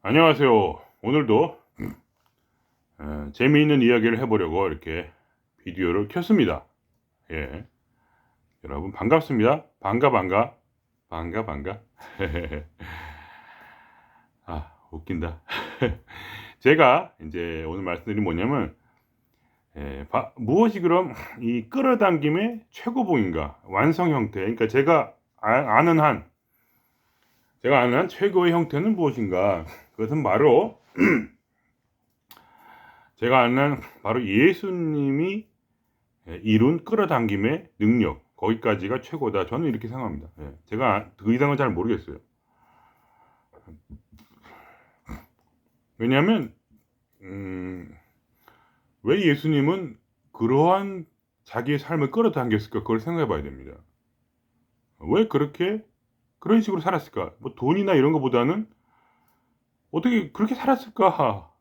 안녕하세요. 오늘도 재미있는 이야기를 해보려고 이렇게 비디오를 켰습니다. 예, 여러분 반갑습니다. 반가. 아, 웃긴다. 제가 이제 오늘 말씀드린 뭐냐면 무엇이 그럼 이 끌어당김의 최고봉인가 완성 형태. 그러니까 제가 아는 한 최고의 형태는 무엇인가? 그것은 바로 제가 아는 바로 예수님이 이룬 끌어당김의 능력, 거기까지가 최고다. 저는 이렇게 생각합니다. 제가 그 이상은 잘 모르겠어요. 왜냐하면 왜 예수님은 그러한 자기의 삶을 끌어당겼을까? 그걸 생각해 봐야 됩니다. 왜 그런 식으로 살았을까? 뭐 돈이나 이런 것보다는 어떻게 그렇게 살았을까?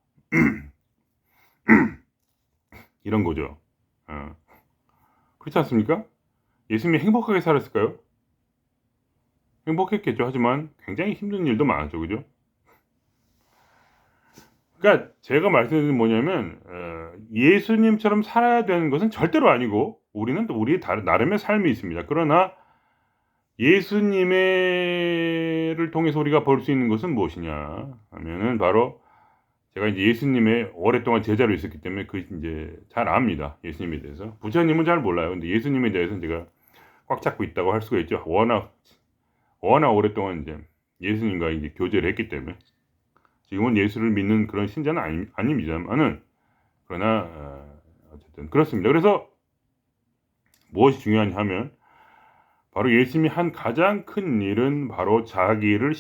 이런 거죠. 어, 그렇지 않습니까? 예수님이 행복하게 살았을까요? 행복했겠죠. 하지만 굉장히 힘든 일도 많았죠. 그죠? 그러니까 제가 말씀드리는 뭐냐면 예수님처럼 살아야 되는 것은 절대로 아니고 우리는 또 우리의 나름의 삶이 있습니다. 그러나 예수님의를 통해서 우리가 볼 수 있는 것은 무엇이냐 하면은 바로 제가 이제 예수님의 오랫동안 제자로 있었기 때문에 그 이제 잘 압니다. 예수님에 대해서. 부처님은 잘 몰라요. 근데 예수님에 대해서는 제가 꽉 잡고 있다고 할 수가 있죠. 워낙 오랫동안 이제 예수님과 이제 교제를 했기 때문에. 지금은 예수를 믿는 그런 신자는 아닙니다만은 그러나 어쨌든 그렇습니다. 그래서 무엇이 중요하냐 하면 바로 예수님이 한 가장 큰 일은 바로 자기를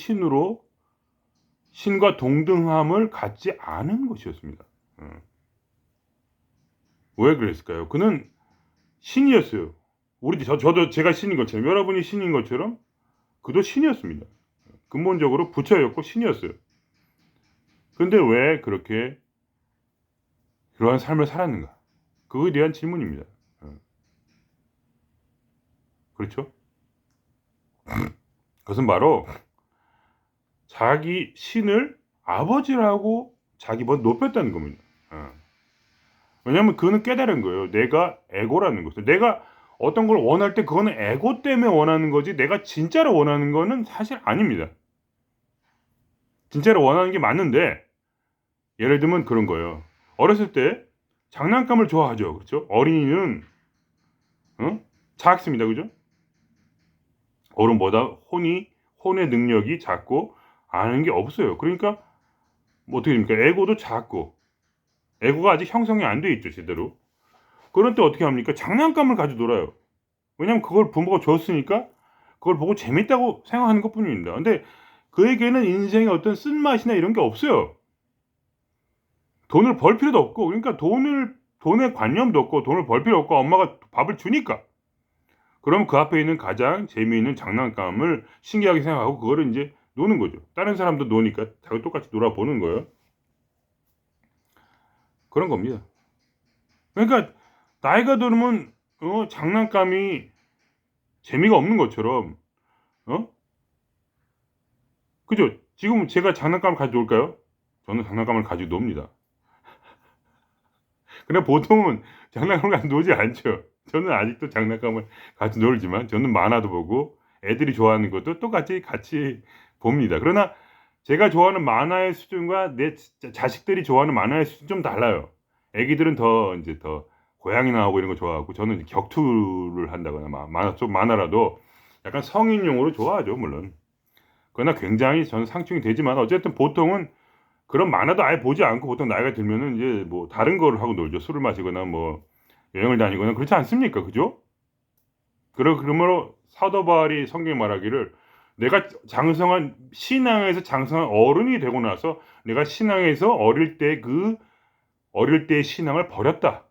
신과 동등함을 갖지 않은 것이었습니다. 왜 그랬을까요? 그는 신이었어요. 저도 제가 신인 것처럼 여러분이 신인 것처럼 그도 신이었습니다. 근본적으로 부처였고 신이었어요. 그런데 왜 그러한 삶을 살았는가? 그거에 대한 질문입니다. 그렇죠? 그것은 바로 자기 신을 아버지라고 자기보다 높였다는 겁니다. 왜냐하면 그는 깨달은 거예요. 내가 에고라는 것을. 내가 어떤 걸 원할 때 그거는 에고 때문에 원하는 거지 내가 진짜로 원하는 거는 사실 아닙니다. 진짜로 원하는 게 맞는데 예를 들면 그런 거예요. 어렸을 때 장난감을 좋아하죠. 그렇죠? 어린이는 작습니다. 그죠? 어른보다 혼의 능력이 작고 아는 게 없어요. 그러니까 뭐 어떻게 됩니까? 에고도 작고 에고가 아직 형성이 안 돼 있죠. 제대로. 그럴 때 어떻게 합니까? 장난감을 가지고 놀아요. 왜냐면 그걸 부모가 줬으니까 그걸 보고 재밌다고 생각하는 것뿐입니다. 근데 그에게는 인생의 어떤 쓴맛이나 이런 게 없어요. 돈을 벌 필요도 없고 그러니까 돈에 관념도 없고 돈을 벌 필요 없고 엄마가 밥을 주니까. 그럼 그 앞에 있는 가장 재미있는 장난감을 신기하게 생각하고 그거를 인제 노는 거죠. 다른 사람도 노니까 자기도 똑같이 놀아보는 거예요. 그런 겁니다. 그러니까 나이가 들면 장난감이 재미가 없는 것처럼 어? 그죠? 지금 제가 장난감을 가지고 놀까요? 저는 장난감을 가지고 놉니다. 근데 보통은 장난감을 가지고 놀지 않죠. 저는 아직도 장난감을 가지고 놀지만 저는 만화도 보고 애들이 좋아하는 것도 똑같이 같이 봅니다. 그러나 제가 좋아하는 만화의 수준과 내 자식들이 좋아하는 만화의 수준이 좀 달라요. 애기들은 더 인제 더 고양이 나오고 이런 거 좋아하고 저는 이제 격투를 한다거나 만화라도 약간 성인용으로 좋아하죠 물론. 그러나 굉장히 저는 상충이 되지만 어쨌든 보통은 그런 만화도 아예 보지 않고 보통 나이가 들면은 이제 뭐 다른 거를 하고 놀죠. 술을 마시거나 뭐 여행을 다니거나 그렇지 않습니까? 그죠? 그러므로 사도 바울이 성경에 말하기를 내가 장성한 신앙에서 장성한 어른이 되고 나서 내가 신앙에서 어릴 때의 신앙을 버렸다.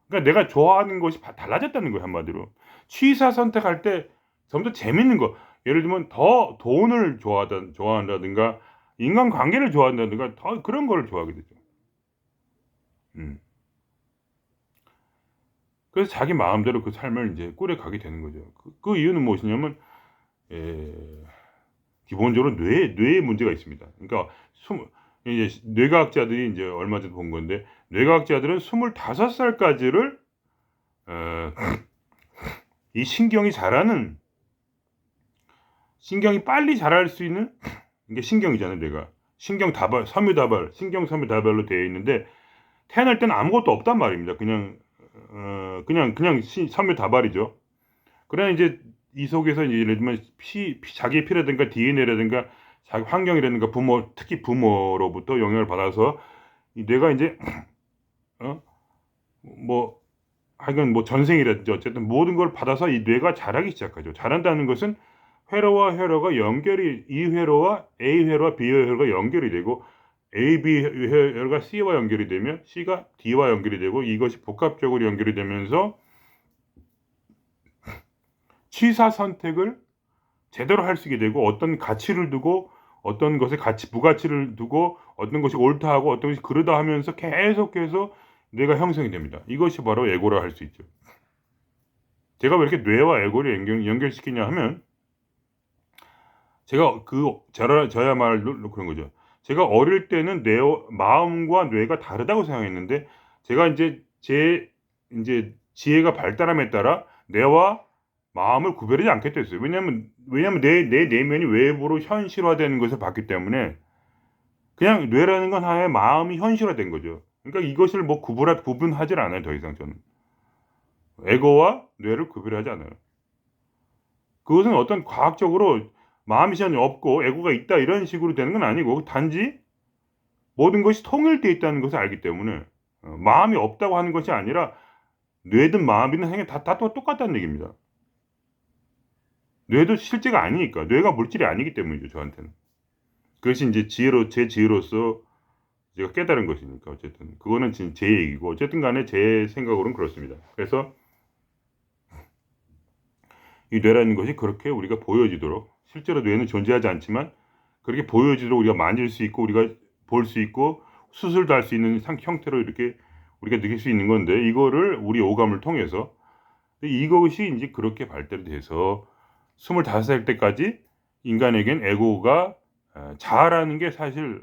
그러니까 내가 좋아하는 것이 달라졌다는 거예요, 한마디로. 취사 선택할 때 좀 더 재밌는 거 예를 들면 더 돈을 좋아한다든가 인간관계를 좋아한다든가 더 그런 거를 좋아하게 되죠. 음. 그래서 자기 마음대로 그 삶을 인제 꾸려가게 되는 거죠. 그 이유는 무엇이냐면 예 기본적으로 뇌에 문제가 있습니다. 그러니까 이제 뇌과학자들이 이제 얼마 전에 본 건데, 뇌과학자들은 25살까지를 이 신경이 빨리 자랄 수 있는, 이게 신경이잖아요. 뇌가 신경 섬유 다발로 되어 있는데, 태어날 때는 아무것도 없단 말입니다. 그냥 섬유 다발이죠. 그러나 이제 이 속에서 이제 예를 들면 자기의 피라든가 DNA라든가 자기 환경이라든가 특히 부모로부터 영향을 받아서 이 뇌가 이제 뭐 하여간 뭐 전생이라든지 어쨌든 모든 걸 받아서 이 뇌가 자라기 시작하죠. 자란다는 것은 회로와 회로가 이 회로와 A 회로와 B 회로가 연결이 되고, A, B 회로가 C와 연결이 되면 C가 D와 연결이 되고, 이것이 복합적으로 연결이 되면서 취사 선택을 제대로 할 수 있게 되고, 어떤 가치를 두고 어떤 것에 부가치를 두고 어떤 것이 옳다 하고 어떤 것이 그르다 하면서 계속해서 뇌가 형성이 됩니다. 이것이 바로 에고라 할 수 있죠. 제가 왜 이렇게 뇌와 에고를 연결시키냐 하면, 제가 저야말로 그런 거죠. 제가 어릴 때는 마음과 뇌가 다르다고 생각했는데, 제가 이제 지혜가 발달함에 따라 뇌와 마음을 구별하지 않게 됐어요. 왜냐면 내 내면이 외부로 현실화되는 것을 봤기 때문에, 그냥 뇌라는 건 하나의 마음이 현실화된 거죠. 그러니까 이것을 뭐 구분하지 않아요. 더 이상 저는 에고와 뇌를 구별하지 않아요. 그것은 어떤 과학적으로 마음이 전혀 없고 에고가 있다 이런 식으로 되는 건 아니고, 단지 모든 것이 통일되어 있다는 것을 알기 때문에, 마음이 없다고 하는 것이 아니라 뇌든 마음이든 생각 다 똑같다는 얘기입니다. 뇌도 실제가 아니니까, 뇌가 물질이 아니기 때문이죠, 저한테는. 그것이 이제 제 지혜로서 제가 깨달은 것이니까, 어쨌든 그거는 제 얘기고, 어쨌든 간에 제 생각으로는 그렇습니다. 그래서 이 뇌라는 것이 그렇게 우리가 보여지도록, 실제로 뇌는 존재하지 않지만 그렇게 보여지도록 우리가 만질 수 있고 우리가 볼 수 있고 수술도 할 수 있는 형태로 이렇게 우리가 느낄 수 있는 건데, 이거를 우리 오감을 통해서, 이것이 이제 그렇게 발달이 돼서 25살 때까지 인간에겐 에고가 자아라는 게 사실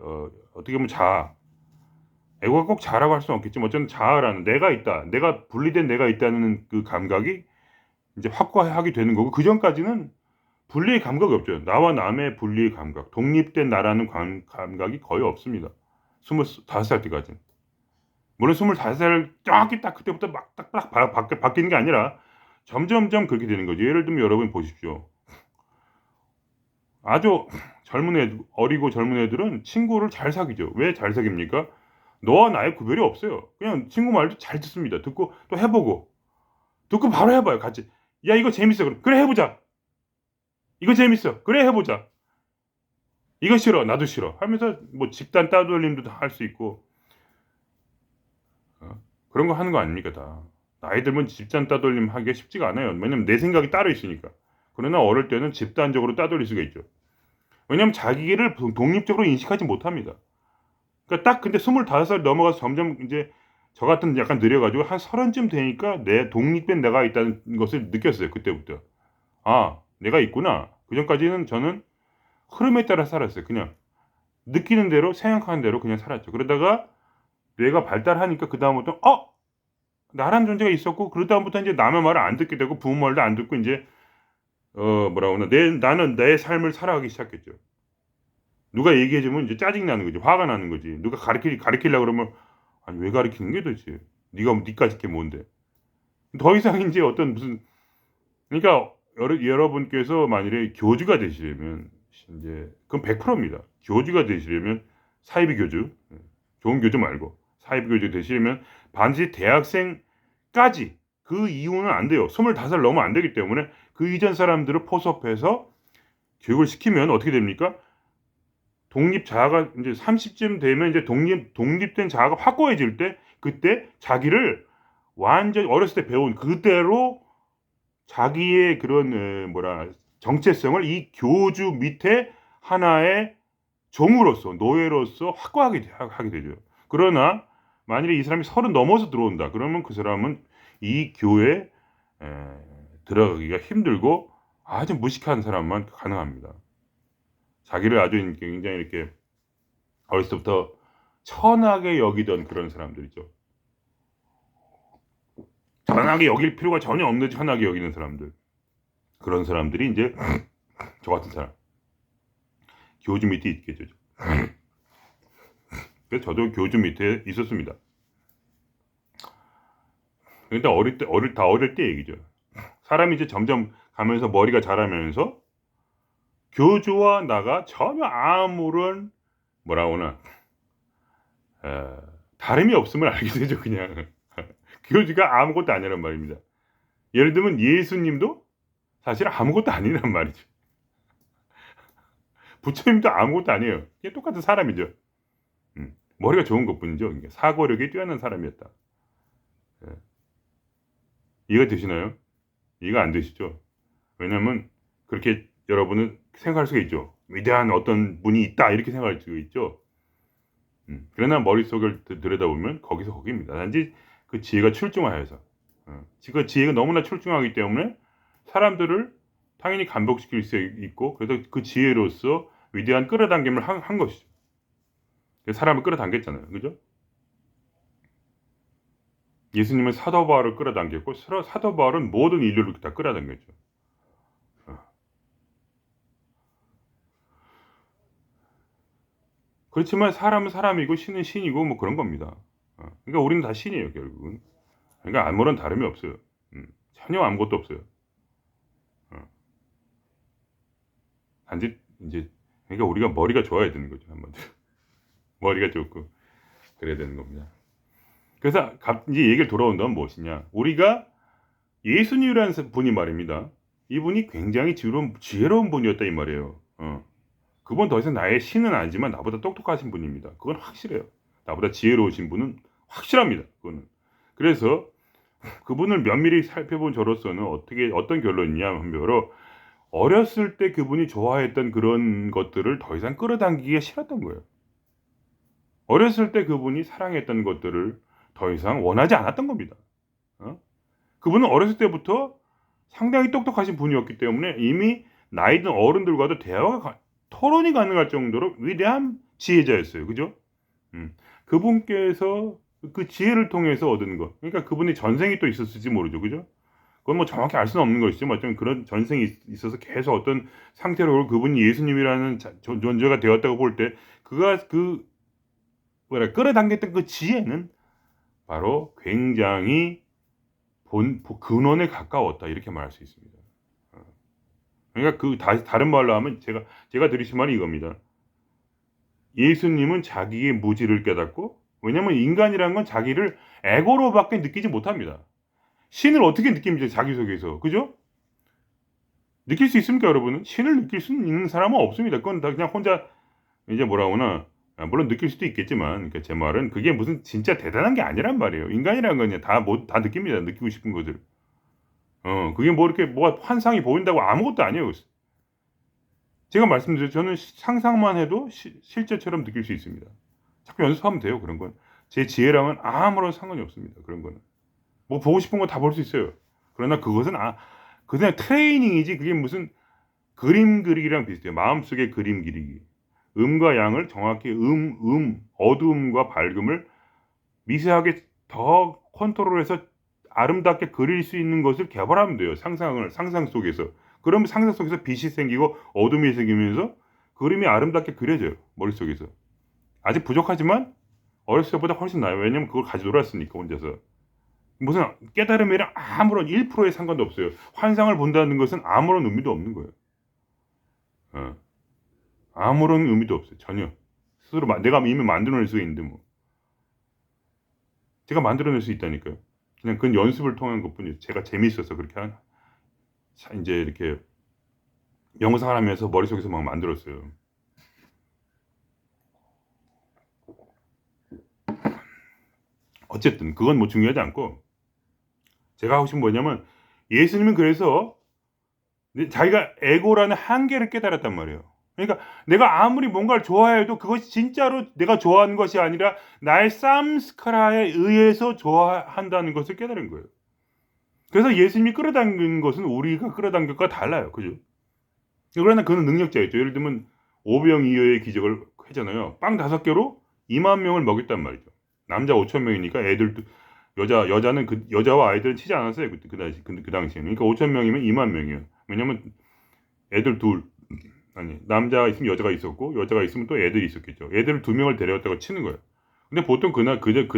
어떻게 보면 에고가 꼭 자아라고 할 수는 없겠지만 어쨌든 자아라는 내가 있다, 분리된 내가 있다는 그 감각이 이제 확고하게 되는 거고, 그 전까지는 분리의 감각이 없죠. 나와 남의 분리의 감각, 독립된 나라는 감각이 거의 없습니다. 25살 때까지는. 물론 25살 정확히 딱 그때부터 딱 바뀌는 게 아니라 점점점 그렇게 되는 거죠. 예를 들면 여러분 보십시오. 아주 어리고 젊은 애들은 친구를 잘 사귀죠. 왜 잘 사깁니까? 너와 나의 구별이 없어요. 그냥 친구 말도 잘 듣습니다. 듣고 또 해보고, 듣고 바로 해봐요. 같이. 야, 이거 재밌어. 그래, 해보자. 이거 재밌어. 그래, 해보자. 이거 싫어. 나도 싫어. 하면서 뭐 집단 따돌림도 할 수 있고, 그런 거 하는 거 아닙니까, 다. 나이 들면 집단 따돌림 하기가 쉽지가 않아요. 왜냐면 내 생각이 따로 있으니까. 그러나 어릴 때는 집단적으로 따돌릴 수가 있죠. 왜냐면 자기를 독립적으로 인식하지 못합니다. 그러니까 딱 근데 25살 넘어가서 점점 이제 저 같은 약간 느려가지고 한 30쯤 되니까 내 독립된 내가 있다는 것을 느꼈어요. 그때부터. 아, 내가 있구나. 그 전까지는 저는 흐름에 따라 살았어요. 그냥 느끼는 대로 생각하는 대로 그냥 살았죠. 그러다가 뇌가 발달하니까 그 다음부터 나란 존재가 있었고, 그 다음부터 이제 남의 말을 안 듣게 되고 부모 말도 안 듣고 이제 뭐라 그러나 나는 내 삶을 살아가기 시작했죠. 누가 얘기해주면 이제 짜증 나는 거지, 화가 나는 거지. 누가 가르치려고 그러면, 아니 왜 가르치는 게 도대체? 니까짓 게 뭔데? 더 이상 이제 어떤 무슨, 그러니까 여러분께서 만일에 교주가 되시려면 이제 그건 100%입니다. 교주가 되시려면 사이비 교주, 좋은 교주 말고 사이비 교주 되시려면 반드시 대학생까지, 그 이후는 안 돼요. 25살 넘으면 안 되기 때문에 그 이전 사람들을 포섭해서 교육을 시키면 어떻게 됩니까? 독립 자아가 이제 30쯤 되면 이제 독립된 자아가 확고해질 때, 그때 자기를 완전 어렸을 때 배운 그대로 자기의 그런 정체성을 이 교주 밑에 하나의 종으로서, 노예로서 확고하게 하게 되죠. 그러나 만일에 이 사람이 30 넘어서 들어온다, 그러면 그 사람은 이 교회에 들어가기가 힘들고 아주 무식한 사람만 가능합니다. 자기를 아주 굉장히 이렇게 어렸을 때부터 천하게 여기던 그런 사람들 있죠. 천하게 여길 필요가 전혀 없는 천하게 여기는 사람들. 그런 사람들이 이제 저 같은 사람. 교주 밑에 있겠죠. 그래서 저도 교주 밑에 있었습니다. 근데 어릴 때 얘기죠. 사람이 이제 점점 가면서 머리가 자라면서 교주와 나가 전혀 아무런 뭐라고나 다름이 없음을 알게 되죠. 그냥 교주가 아무것도 아니란 말입니다. 예를 들면 예수님도 사실 아무것도 아니란 말이죠. 부처님도 아무것도 아니에요. 그냥 똑같은 사람이죠. 머리가 좋은 것뿐이죠. 그러니까 사고력이 뛰어난 사람이었다. 예. 이해가 되시나요? 이해가 안 되시죠? 왜냐면 그렇게 여러분은 생각할 수가 있죠. 위대한 어떤 분이 있다 이렇게 생각할 수가 있죠. 그러나 머릿속을 들여다보면 거기서 거기입니다. 단지 그 지혜가 출중하여서 그 지혜가 너무나 출중하기 때문에 사람들을 당연히 감복시킬 수 있고 그래서 그 지혜로서 위대한 끌어당김을 한 것이죠. 사람을 끌어당겼잖아요. 그죠? 예수님은 사도 바울을 끌어당겼고 사도 바울은 모든 인류를 다 끌어당겼죠. 그렇지만 사람은 사람이고 신은 신이고 뭐 그런 겁니다. 그러니까 우리는 다 신이에요 결국은. 그러니까 아무런 다름이 없어요. 전혀 아무것도 없어요. 단지 이제 그러니까 우리가 머리가 좋아야 되는 거죠 한마디로. 머리가 좋고 그래야 되는 겁니다. 그래서 이제 얘기를 돌아온다면 무엇이냐? 우리가 예수님이라는 분이 말입니다. 이분이 굉장히 지혜로운 분이었다 이 말이에요. 그분 더 이상 나의 신은 아니지만 나보다 똑똑하신 분입니다. 그건 확실해요. 나보다 지혜로우신 분은 확실합니다. 그거는. 그래서 그분을 면밀히 살펴본 저로서는 어떤 결론이냐 하면 어렸을 때 그분이 좋아했던 그런 것들을 더 이상 끌어당기기가 싫었던 거예요. 어렸을 때 그분이 사랑했던 것들을 더 이상 원하지 않았던 겁니다. 그분은 어렸을 때부터 상당히 똑똑하신 분이었기 때문에 이미 나이 든 어른들과도 토론이 가능할 정도로 위대한 지혜자였어요. 그죠? 그분께서 그 지혜를 통해서 얻은 것. 그러니까 그분이 전생이 또 있었을지 모르죠. 그죠? 그건 뭐 정확히 알 수는 없는 것이지만 어떤 그런 전생이 있어서 계속 어떤 상태로 그분이 예수님이라는 존재가 되었다고 볼 때 그가 끌어당겼던 그 지혜는 바로 굉장히 근원에 가까웠다 이렇게 말할 수 있습니다. 그러니까 다른 말로 하면 제가 드리신 말이 이겁니다. 예수님은 자기의 무지를 깨닫고 왜냐하면 인간이라는 건 자기를 에고로밖에 느끼지 못합니다. 신을 어떻게 느낍니까? 자기 속에서 그죠? 느낄 수 있습니까, 여러분은? 신을 느낄 수 있는 사람은 없습니다. 그건 다 그냥 혼자 이제 뭐라고나 물론 느낄 수도 있겠지만, 그러니까 제 말은 그게 무슨 진짜 대단한 게 아니란 말이에요. 인간이라는 건 다 느낍니다. 느끼고 싶은 것을. 그게 뭐 이렇게 뭐가 환상이 보인다고 아무것도 아니에요. 제가 말씀드렸죠. 저는 상상만 해도 실제처럼 느낄 수 있습니다. 자꾸 연습하면 돼요. 그런 건. 제 지혜랑은 아무런 상관이 없습니다. 그런 거는. 뭐 보고 싶은 거 다 볼 수 있어요. 그러나 그것은 그냥 트레이닝이지 그게 무슨 그림 그리기랑 비슷해요. 마음속에 그림 그리기. 음과 양을 정확히 어두움과 밝음을 미세하게 더 컨트롤해서 아름답게 그릴 수 있는 것을 개발하면 돼요. 상상 속에서. 그러면 상상 속에서 빛이 생기고 어둠이 생기면서 그림이 아름답게 그려져요. 머릿속에서. 아직 부족하지만 어렸을 때보다 훨씬 나아요. 왜냐면 그걸 가지고 놀았으니까 혼자서. 무슨 깨달음이랑 아무런 1%의 상관도 없어요. 환상을 본다는 것은 아무런 의미도 없는 거예요. 아무런 의미도 없어요. 전혀. 스스로 내가 이미 만들어낼 수 있는데 뭐. 제가 만들어낼 수 있다니까요. 그냥 그건 연습을 통한 것뿐이에요. 제가 재미있어서 그렇게 이제 이렇게 영상을 하면서 머릿속에서 막 만들었어요. 어쨌든 그건 뭐 중요하지 않고 제가 하고 싶은 뭐냐면 예수님은 그래서 자기가 에고라는 한계를 깨달았단 말이에요. 그러니까 내가 아무리 뭔가를 좋아해도 그것이 진짜로 내가 좋아하는 것이 아니라 나의 쌈스카라에 의해서 좋아한다는 것을 깨달은 거예요. 그래서 예수님이 끌어당긴 것은 우리가 끌어당긴 것과 달라요. 그죠? 그러나 그는 능력자였죠. 예를 들면 5병 이하의 기적을 하잖아요. 빵 5개로 2만 명을 먹였단 말이죠. 남자 5천 명이니까 애들도 여자는 그 여자와 아이들은 치지 않았어요. 그 당시에는. 그러니까 5천 명이면 2만 명이에요. 왜냐면 애들 둘 아니 남자가 있으면 여자가 있었고 여자가 있으면 또 애들이 있었겠죠. 애들 2명을 데려왔다고 치는 거예요. 근데 보통 그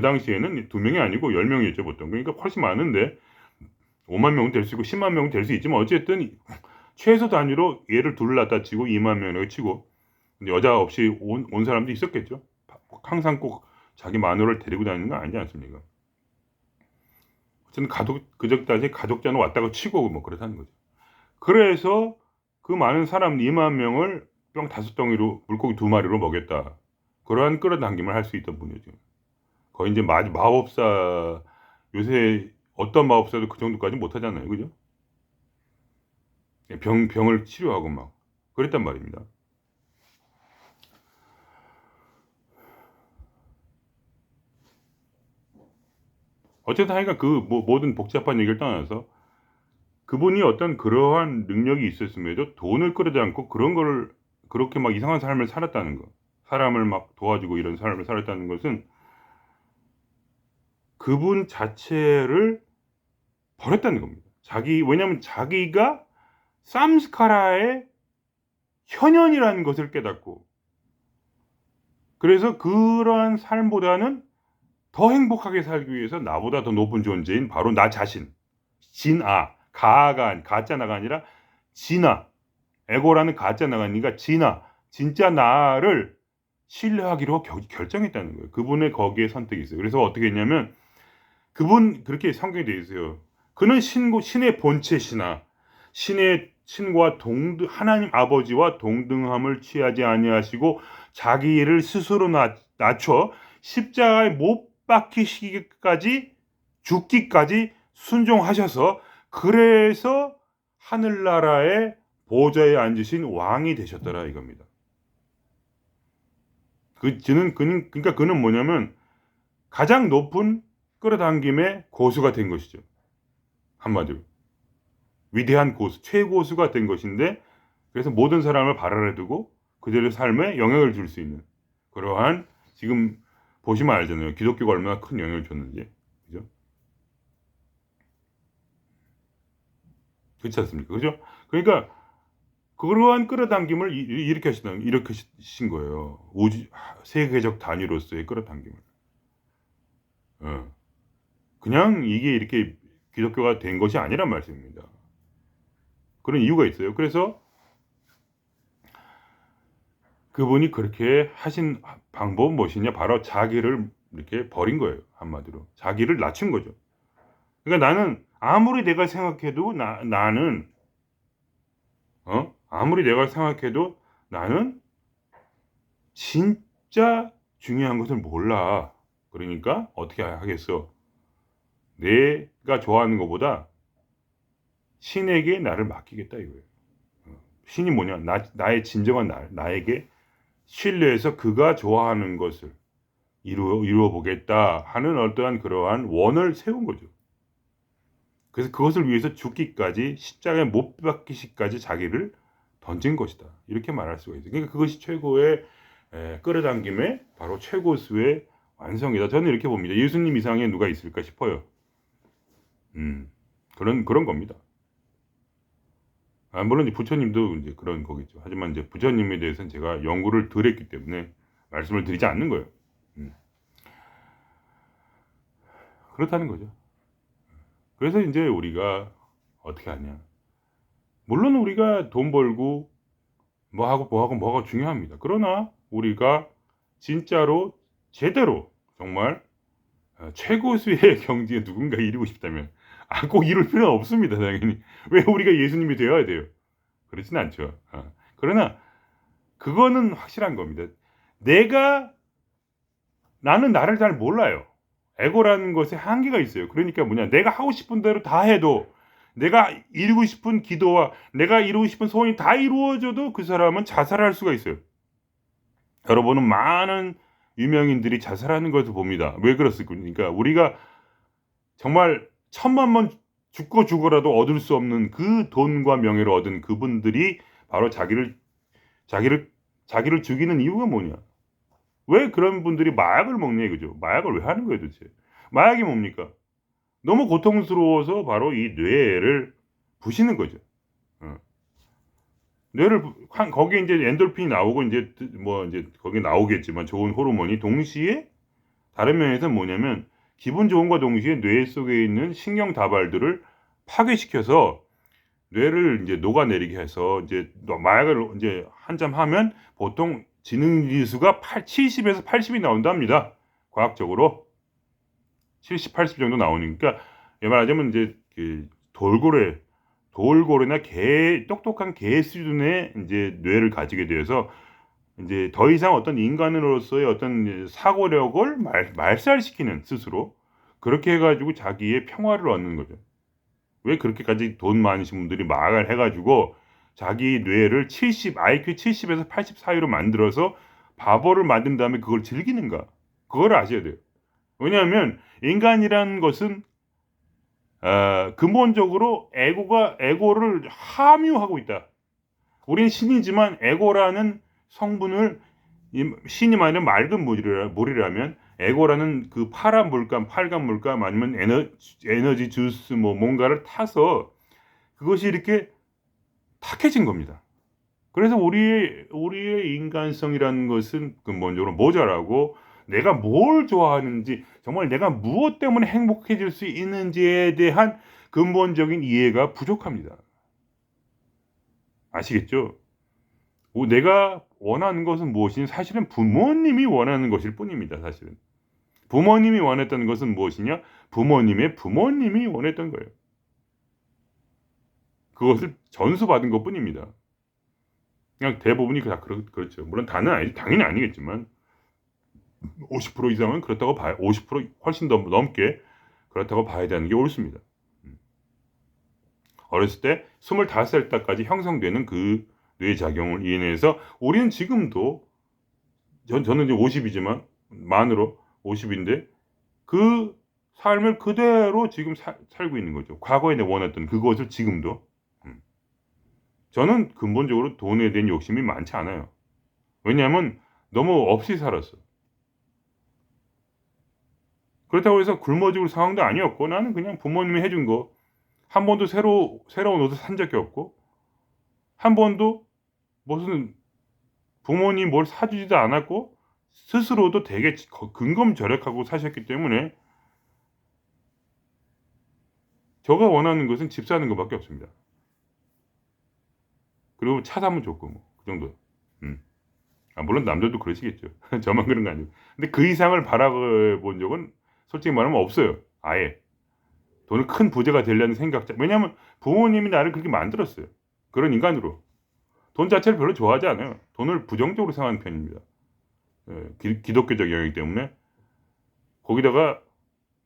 당시에는 2명이 아니고 10명이었죠 보통. 그러니까 훨씬 많은데 5만 명은 될 수 있고 10만 명은 될 수 있지만 어쨌든 최소 단위로 얘를 둘 낳다 치고 2만 명이라고 치고 여자 없이 온 사람도 있었겠죠. 항상 꼭 자기 마누라를 데리고 다니는 건 아니지 않습니까? 어쨌든 그저까지 가족자는 왔다가 치고 뭐 그렇다는 거죠. 그래서 그 많은 사람 2만 명을 뿅 5덩이로 물고기 2마리로 먹였다. 그러한 끌어당김을 할 수 있던 분이죠. 거의 이제 마법사 요새 어떤 마법사도 그 정도까지 못하잖아요. 그죠? 병을 치료하고 막 그랬단 말입니다. 어쨌든 하여간 모든 복잡한 얘기를 떠나서 그분이 어떤 그러한 능력이 있었음에도 돈을 끌어지 않고 그런 거를 그렇게 막 이상한 삶을 살았다는 거. 사람을 막 도와주고 이런 삶을 살았다는 것은 그분 자체를 버렸다는 겁니다. 왜냐면 자기가 쌈스카라의 현현이라는 것을 깨닫고 그래서 그러한 삶보다는 더 행복하게 살기 위해서 나보다 더 높은 존재인 바로 나 자신 가짜 나가 아니라 진아 에고라는 가짜 나가니까 진짜 나를 신뢰하기로 결정했다는 거예요. 그분의 거기에 선택이 있어요. 그래서 어떻게 했냐면 그분 그렇게 성경에 되어 있어요. 그는 신의 본체시나 신과 하나님 아버지와 동등함을 취하지 아니하시고 자기를 스스로 낮춰 십자가에 못 박히시기까지 죽기까지 순종하셔서 그래서 하늘나라의 보좌에 앉으신 왕이 되셨더라 이겁니다. 그러니까 그는 뭐냐면 가장 높은 끌어당김의 고수가 된 것이죠. 한마디로 위대한 고수, 최고수가 된 것인데 그래서 모든 사람을 발아래 두고 그들의 삶에 영향을 줄 수 있는 그러한 지금 보시면 알잖아요. 기독교가 얼마나 큰 영향을 줬는지. 그죠? 그렇지 않습니까? 그죠? 그러니까 그러한 끌어당김을 일으키신 거예요. 세계적 단위로서의 끌어당김을. 어. 그냥 이게 이렇게 기독교가 된 것이 아니란 말씀입니다. 그런 이유가 있어요. 그래서 그분이 그렇게 하신 방법은 무엇이냐? 바로 자기를 이렇게 버린 거예요. 한마디로. 자기를 낮춘 거죠. 그러니까 나는 아무리 내가 생각해도 나는 아무리 내가 생각해도 나는 진짜 중요한 것을 몰라. 그러니까 어떻게 하겠어? 내가 좋아하는 것보다 신에게 나를 맡기겠다 이거예요. 신이 뭐냐? 나의 진정한 나에게 신뢰해서 그가 좋아하는 것을 이루어 보겠다 하는 어떠한 그러한 원을 세운 거죠. 그래서 그것을 위해서 죽기까지 십자가에 못 박히시까지 자기를 던진 것이다. 이렇게 말할 수가 있어요. 그러니까 그것이 최고의 끌어당김의 바로 최고수의 완성이다. 저는 이렇게 봅니다. 예수님 이상의 누가 있을까 싶어요. 그런 겁니다. 물론 부처님도 이제 그런 거겠죠. 하지만 이제 부처님에 대해서는 제가 연구를 덜 했기 때문에 말씀을 드리지 않는 거예요. 그렇다는 거죠. 그래서 이제 우리가 어떻게 하냐. 물론 우리가 돈 벌고 뭐가 중요합니다. 그러나 우리가 진짜로 제대로 정말 최고수의 경지에 누군가 이루고 싶다면 꼭 이룰 필요는 없습니다. 당연히. 왜 우리가 예수님이 되어야 돼요? 그렇진 않죠. 그러나 그거는 확실한 겁니다. 나는 나를 잘 몰라요. 에고라는 것에 한계가 있어요. 그러니까 뭐냐, 내가 하고 싶은 대로 다 해도 내가 이루고 싶은 기도와 내가 이루고 싶은 소원이 다 이루어져도 그 사람은 자살할 수가 있어요. 여러분은 많은 유명인들이 자살하는 것을 봅니다. 왜 그렇습니까? 그러니까 우리가 정말 1000만 번 죽어라도 얻을 수 없는 그 돈과 명예를 얻은 그분들이 바로 자기를 자기를 죽이는 이유가 뭐냐? 왜 그런 분들이 마약을 먹냐 이거죠. 마약을 왜 하는 거예요 도대체? 마약이 뭡니까? 너무 고통스러워서 바로 이 뇌를 부시는 거죠. 어. 뇌를 거기에 인제 엔돌핀이 나오고 인제 뭐 인제 거기 나오겠지만 좋은 호르몬이 동시에 다른 면에서는 뭐냐면 기분 좋음과 동시에 뇌 속에 있는 신경 다발들을 파괴시켜서 뇌를 인제 녹아내리게 해서 인제 마약을 인제 한 잔 하면 보통 지능 지수가 70에서 80이 나온답니다. 과학적으로. 70, 80 정도 나오니까 말하자면 인제 그 돌고래나 개 똑똑한 개 수준의 인제 뇌를 가지게 되어서 인제 더 이상 어떤 인간으로서의 어떤 사고력을 말살시키는 스스로 그렇게 해 가지고 자기의 평화를 얻는 거죠. 왜 그렇게까지 돈 많으신 분들이 마약을 해 가지고 자기 뇌를 IQ 70에서 80 사이로 만들어서 바보를 만든 다음에 그걸 즐기는가? 그거를 아셔야 돼요. 왜냐하면 인간이란 것은 근본적으로 에고를 함유하고 있다. 우린 신이지만 에고라는 성분을 신이 말하는 맑은 물이라면 에고라는 그 파란 물감, 빨간 물감 아니면 에너지 주스 뭐 뭔가를 타서 그것이 이렇게 탁해진 겁니다. 그래서 우리의 인간성이라는 것은 근본적으로 모자라고 내가 뭘 좋아하는지 정말 내가 무엇 때문에 행복해질 수 있는지에 대한 근본적인 이해가 부족합니다. 아시겠죠? 내가 원하는 것은 무엇이냐? 사실은 부모님이 원하는 것일 뿐입니다. 사실은. 부모님이 원했던 것은 무엇이냐? 부모님의 부모님이 원했던 거예요. 그것을 전수받은 것뿐입니다. 그냥 대부분이 다 그렇죠. 물론 다는 당연히 아니겠지만 50% 이상은 그렇다고 봐야 50% 훨씬 더 넘게 그렇다고 봐야 되는 게 옳습니다. 어렸을 때 25살 때까지 형성되는 그 뇌작용을 인해서 우리는 지금도 저는 이제 50이지만 만으로 50인데 그 삶을 그대로 지금 살고 있는 거죠. 과거에 내가 원했던 그것을 지금도. 저는 근본적으로 돈에 대한 욕심이 많지 않아요. 왜냐하면 너무 없이 살았어. 그렇다고 해서 굶어 죽을 상황도 아니었고 나는 그냥 부모님이 해준 거 한 번도 새로운 옷을 산 적이 없고 한 번도 무슨 부모님 뭘 사주지도 않았고 스스로도 되게 근검절약하고 사셨기 때문에 제가 원하는 것은 집 사는 것밖에 없습니다. 그리고 차 사면 좋고 뭐 그 정도. 물론 남들도 그러시겠죠. 저만 그런 거 아니고. 근데 그 이상을 바라본 적은 솔직히 말하면 없어요. 아예. 돈을 큰 부자가 되려는 생각. 왜냐하면 부모님이 나를 그렇게 만들었어요. 그런 인간으로. 돈 자체를 별로 좋아하지 않아요. 돈을 부정적으로 생각하는 편입니다. 기독교적 영역 때문에. 거기다가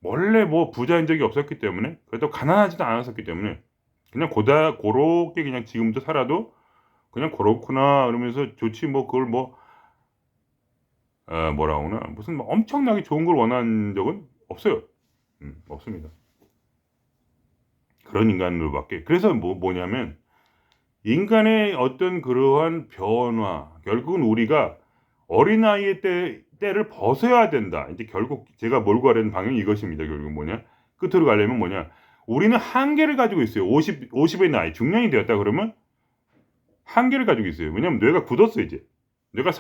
원래 뭐 부자인 적이 없었기 때문에 그래도 가난하지도 않았었기 때문에 그냥 고렇게 그냥 지금도 살아도 그냥 그렇구나 그러면서 좋지 뭐 그걸 뭐 뭐라 하나 무슨 뭐 엄청나게 좋은 걸 원한 적은 없어요. 없습니다. 그런 인간으로밖에. 그래서 뭐냐면 인간의 어떤 그러한 변화 결국은 우리가 어린아이의 때를 벗어야 된다. 이제 결국 제가 몰고 가려는 방향이 이것입니다. 결국 뭐냐? 끝으로 가려면 뭐냐? 우리는 한계를 가지고 있어요. 50의 나이 중년이 되었다 그러면 한계를 가지고 있어요. 왜냐하면 뇌가 굳었어 이제. 뇌가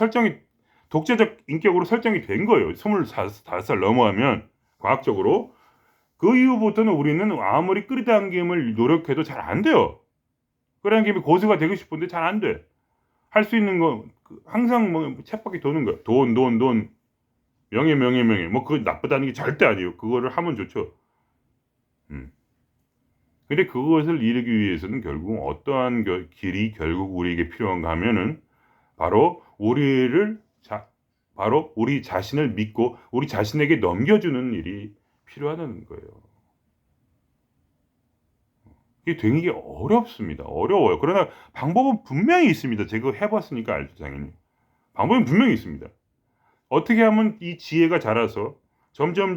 독재적 인격으로 설정이 된 거예요. 25살 넘어가면 과학적으로. 그 이후부터는 우리는 아무리 끌어당김을 노력해도 잘 안 돼요. 끌어당김이 고수가 되고 싶은데 잘 안 돼. 할 수 있는 거 항상 뭐 쳇바퀴 도는 거야. 돈, 명예. 뭐 그거 나쁘다는 게 절대 아니에요. 그거를 하면 좋죠. 근데 그것을 이루기 위해서는 결국 어떠한 길이 결국 우리에게 필요한가 하면은 바로 바로 우리 자신을 믿고 우리 자신에게 넘겨주는 일이 필요하다는 거예요. 이게 되는 게 어렵습니다. 어려워요. 그러나 방법은 분명히 있습니다. 제가 해봤으니까 알죠, 당연히. 방법은 분명히 있습니다. 어떻게 하면 이 지혜가 자라서 점점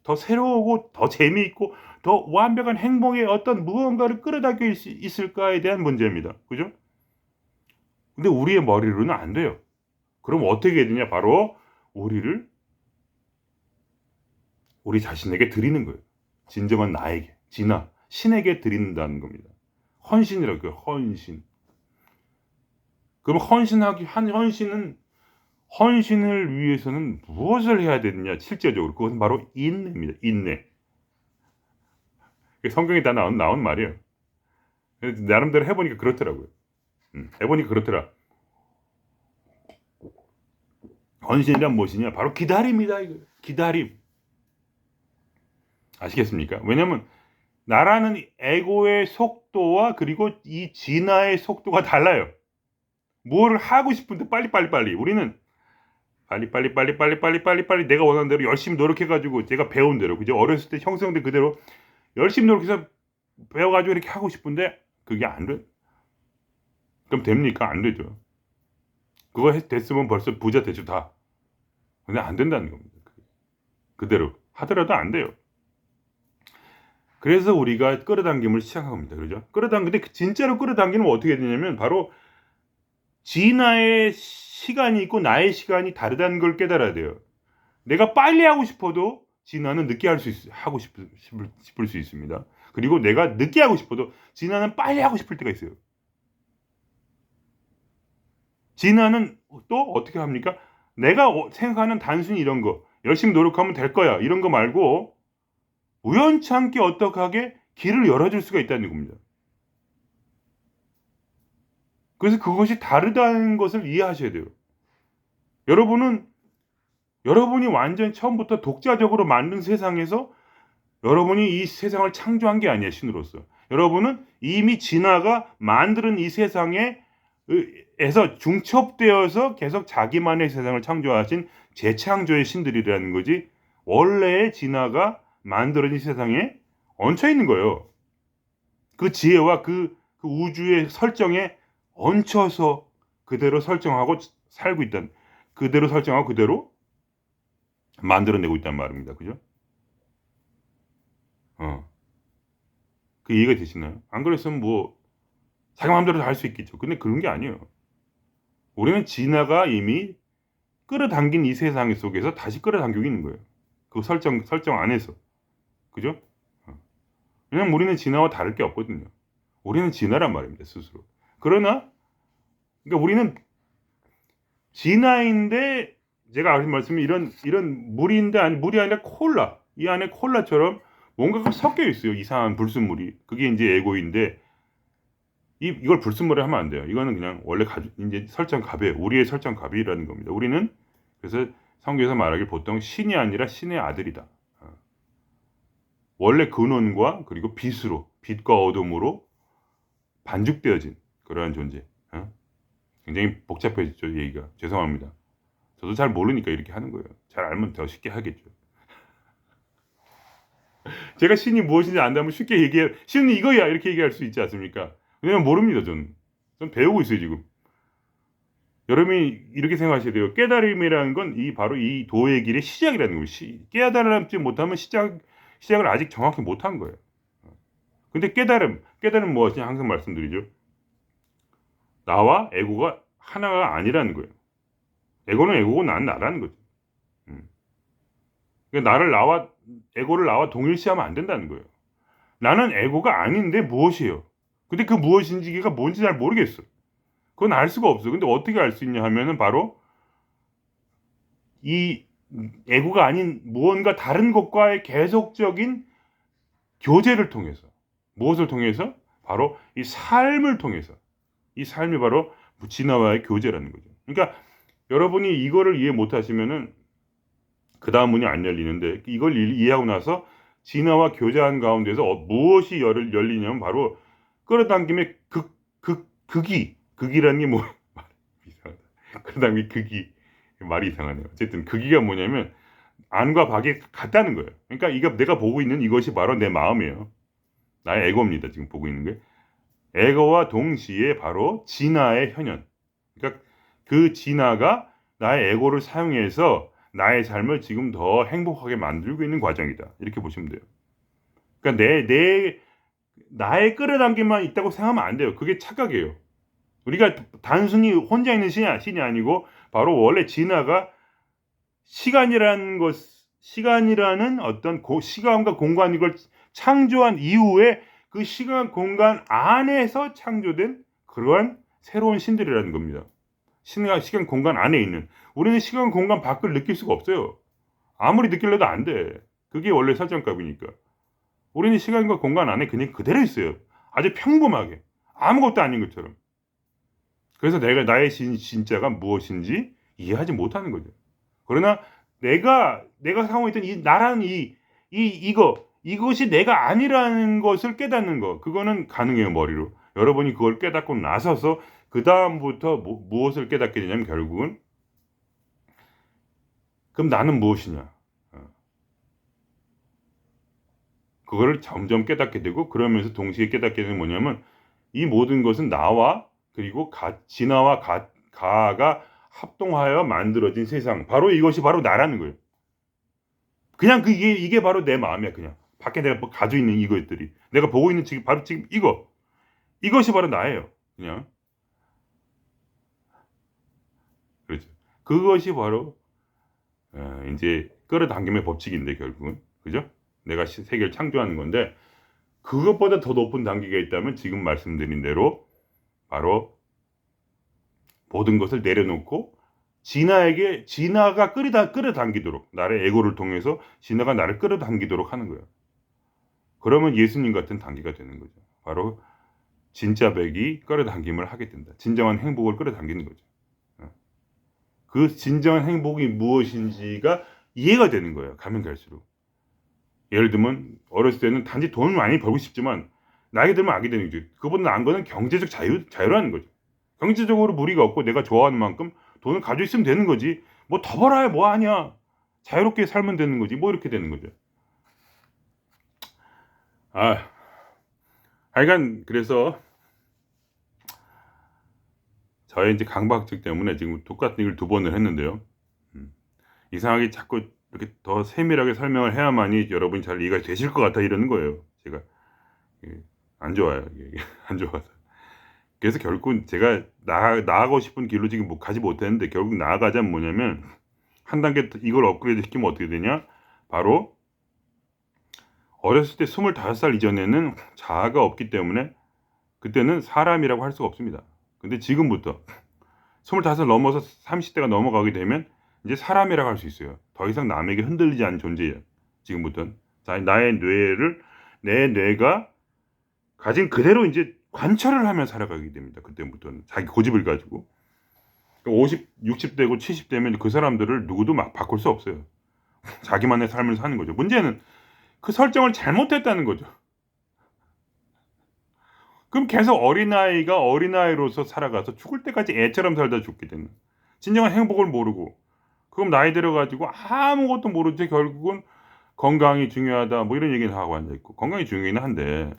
더 새로우고 더 재미있고 더 완벽한 행복의 어떤 무언가를 끌어당길 수 있을까에 대한 문제입니다. 그죠? 근데 우리의 머리로는 안 돼요. 그럼 어떻게 해야 되냐? 바로 우리 자신에게 드리는 거예요. 진정한 나에게, 진아, 신에게 드린다는 겁니다. 헌신이라고 해요. 헌신. 그럼 헌신을 위해서는 무엇을 해야 되느냐? 실제적으로 그것은 바로 인내입니다. 인내. 성경에 다 나온 말이에요. 나름대로 해보니까 그렇더라고요. 해보니까 그렇더라. 헌신이란 무엇이냐? 바로 기다림이다. 이거. 기다림. 아시겠습니까? 왜냐면 나라는 에고의 속도와 그리고 이 진화의 속도가 달라요. 뭐를 하고 싶은데 빨리. 우리는 빨리 내가 원하는 대로 열심히 노력해가지고 제가 배운 대로, 그죠? 어렸을 때 형성된 그대로 열심히 노력해서 배워가지고 이렇게 하고 싶은데 그게 안 돼. 그럼 됩니까? 안 되죠. 그거 됐으면 벌써 부자 되죠, 다. 근데 안 된다는 겁니다. 그대로 하더라도 안 돼요. 그래서 우리가 끌어당김을 시작한 겁니다. 그죠? 근데 진짜로 끌어당기면 어떻게 되냐면 바로 진화의 시간이 있고 나의 시간이 다르다는 걸 깨달아야 돼요. 내가 빨리 하고 싶어도 진화는 늦게 하고 싶을 수 있습니다. 그리고 내가 늦게 하고 싶어도 진화는 빨리 하고 싶을 때가 있어요. 진화는 또 어떻게 합니까? 내가 생각하는 단순히 이런 거, 열심히 노력하면 될 거야, 이런 거 말고 우연찮게 어떡하게 길을 열어줄 수가 있다는 겁니다. 그래서 그것이 다르다는 것을 이해하셔야 돼요. 여러분이 완전 처음부터 독자적으로 만든 세상에서 여러분이 이 세상을 창조한 게 아니에요, 신으로서. 여러분은 이미 진화가 만드는 이 세상에서 중첩되어서 계속 자기만의 세상을 창조하신 재창조의 신들이라는 거지, 원래의 진화가 만들어진 세상에 얹혀 있는 거예요. 그 지혜와 그 우주의 설정에 얹혀서 그대로 설정하고 살고 있다는, 그대로 설정하고 그대로 만들어내고 있단 말입니다. 그죠? 그 이해가 되시나요? 안 그랬으면 뭐 자기 마음대로 다 할 수 있겠죠. 근데 그런 게 아니에요. 우리는 진화가 이미 끌어당긴 이 세상 속에서 다시 끌어당기고 있는 거예요. 그 설정 안에서. 그죠? 왜냐면 우리는 진화와 다를 게 없거든요. 우리는 진화란 말입니다, 스스로. 그러니까 우리는 진화인데, 제가 아까 말씀이 이런 물이 아니라 콜라. 이 안에 콜라처럼 뭔가가 섞여 있어요. 이상한 불순물이. 그게 이제 에고인데, 이걸 불순물을 하면 안 돼요. 이거는 그냥 원래 이제 설정갑이에요. 우리의 설정갑이라는 겁니다. 우리는 그래서 성경에서 말하길 보통 신이 아니라 신의 아들이다. 원래 근원과 그리고 빛과 어둠으로 반죽되어진 그러한 존재. 굉장히 복잡해졌죠, 얘기가. 죄송합니다. 저도 잘 모르니까 이렇게 하는 거예요. 잘 알면 더 쉽게 하겠죠. 제가 신이 무엇인지 안다면 쉽게 신은 이거야, 이렇게 얘기할 수 있지 않습니까? 왜냐면 모릅니다, 저는. 배우고 있어요, 지금. 여러분이 이렇게 생각하셔야 돼요. 깨달음이라는 건 바로 이 도의 길의 시작이라는 거예요. 깨달지 못하면 시작을 아직 정확히 못한 거예요. 근데 깨달음 무엇이냐 항상 말씀드리죠. 나와 에고가 하나가 아니라는 거예요. 에고는 에고고 나는 나라는 거죠. 그러니까 에고를 나와 동일시하면 안 된다는 거예요. 나는 에고가 아닌데 무엇이에요? 근데 그 무엇인지가 뭔지 잘 모르겠어. 그건 알 수가 없어. 근데 어떻게 알 수 있냐 하면은 바로 이 에고가 아닌 무언가 다른 것과의 계속적인 교제를 통해서, 무엇을 통해서? 바로 이 삶을 통해서. 이 삶이 바로 진화와의 교제라는 거죠. 그러니까 여러분이 이거를 이해 못 하시면은 그 다음 문이 안 열리는데, 이걸 이해하고 나서 진화와 교제한 가운데서 무엇이 열리냐면 바로 끌어당김의 극이라는 게 뭐 이상하다. 끌어당김의 극이 말이 이상하네요. 어쨌든 극이가 뭐냐면 안과 밖이 같다는 거예요. 그러니까 내가 보고 있는 이것이 바로 내 마음이에요. 나의 에고입니다. 지금 보고 있는 게. 에고와 동시에 바로 진화의 현현. 그러니까 그 진화가 나의 에고를 사용해서 나의 삶을 지금 더 행복하게 만들고 있는 과정이다. 이렇게 보시면 돼요. 그러니까 나의 끌어당김만 있다고 생각하면 안 돼요. 그게 착각이에요. 우리가 단순히 혼자 있는 신이 아니고 바로 원래 진화가 시간이라는 어떤 시간과 공간 이걸 창조한 이후에 그 시간 공간 안에서 창조된 그러한 새로운 신들이라는 겁니다. 시간 공간 안에 있는, 우리는 시간 공간 밖을 느낄 수가 없어요. 아무리 느끼려도 안 돼. 그게 원래 설정값이니까. 우리는 시간과 공간 안에 그냥 그대로 있어요. 아주 평범하게 아무것도 아닌 것처럼. 그래서 나의 진짜가 무엇인지 이해하지 못하는 거죠. 그러나 내가 사용했던 나라는 이것이 내가 아니라는 것을 깨닫는 거, 그거는 가능해요, 머리로. 여러분이 그걸 깨닫고 나서서 그 다음부터 무엇을 깨닫게 되냐면 결국은 그럼 나는 무엇이냐, 그거를 점점 깨닫게 되고, 그러면서 동시에 깨닫게 되는 뭐냐면 이 모든 것은 나와 그리고 진화와 가가 합동하여 만들어진 세상, 바로 이것이 바로 나라는 거예요. 그냥 이게 바로 내 마음이야. 그냥 밖에 내가 가지고 있는 이것들이, 내가 보고 있는 지금 바로 지금 이것이 바로 나예요. 그냥 그렇죠. 그것이 바로 이제 끌어당김의 법칙인데, 결국은 그죠? 내가 세계를 창조하는 건데, 그것보다 더 높은 단계가 있다면 지금 말씀드린 대로 바로 모든 것을 내려놓고 진화가 끌어당기도록, 나의 에고를 통해서 진화가 나를 끌어당기도록 하는 거예요. 그러면 예수님 같은 단계가 되는 거죠. 바로 진짜 백이 끌어당김을 하게 된다. 진정한 행복을 끌어당기는 거죠. 그 진정한 행복이 무엇인지가 이해가 되는 거예요. 가면 갈수록. 예를 들면 어렸을 때는 단지 돈을 많이 벌고 싶지만 나이가 들면 알게 되는 거죠. 그보다 나은 거는 경제적 자유라는 거죠. 경제적으로 무리가 없고 내가 좋아하는 만큼 돈을 가지고 있으면 되는 거지. 뭐 더 벌어야 뭐 하냐. 자유롭게 살면 되는 거지. 뭐 이렇게 되는 거죠. 하여간 그래서 저의 이제 강박증 때문에 지금 똑같은 일을 2번을 했는데요. 이상하게 자꾸 이렇게 더 세밀하게 설명을 해야만이 여러분이 잘 이해가 되실 것 같아 이러는 거예요. 제가 안 좋아요. 이게 안 좋아서. 그래서 결국은 제가 나아가고 싶은 길로 지금 가지 못했는데, 결국 나아가자면 뭐냐면 한 단계 이걸 업그레이드 시키면 어떻게 되냐? 바로 어렸을 때 25살 이전에는 자아가 없기 때문에 그때는 사람이라고 할 수가 없습니다. 근데 지금부터 25살 넘어서 30대가 넘어가게 되면 이제 사람이라고 할 수 있어요. 더 이상 남에게 흔들리지 않는 존재예요. 지금부터는. 내 뇌가 가진 그대로 이제 관찰을 하며 살아가게 됩니다. 그때부터는 자기 고집을 가지고. 60대고 70대면 그 사람들을 누구도 막 바꿀 수 없어요. 자기만의 삶을 사는 거죠. 문제는 그 설정을 잘못했다는 거죠. 그럼 계속 어린아이가 어린아이로서 살아가서 죽을 때까지 애처럼 살다 죽게 되는, 진정한 행복을 모르고, 그럼 나이 들어가지고 아무것도 모른 채 결국은 건강이 중요하다 뭐 이런 얘기는 하고 앉아있고, 건강이 중요하긴 한데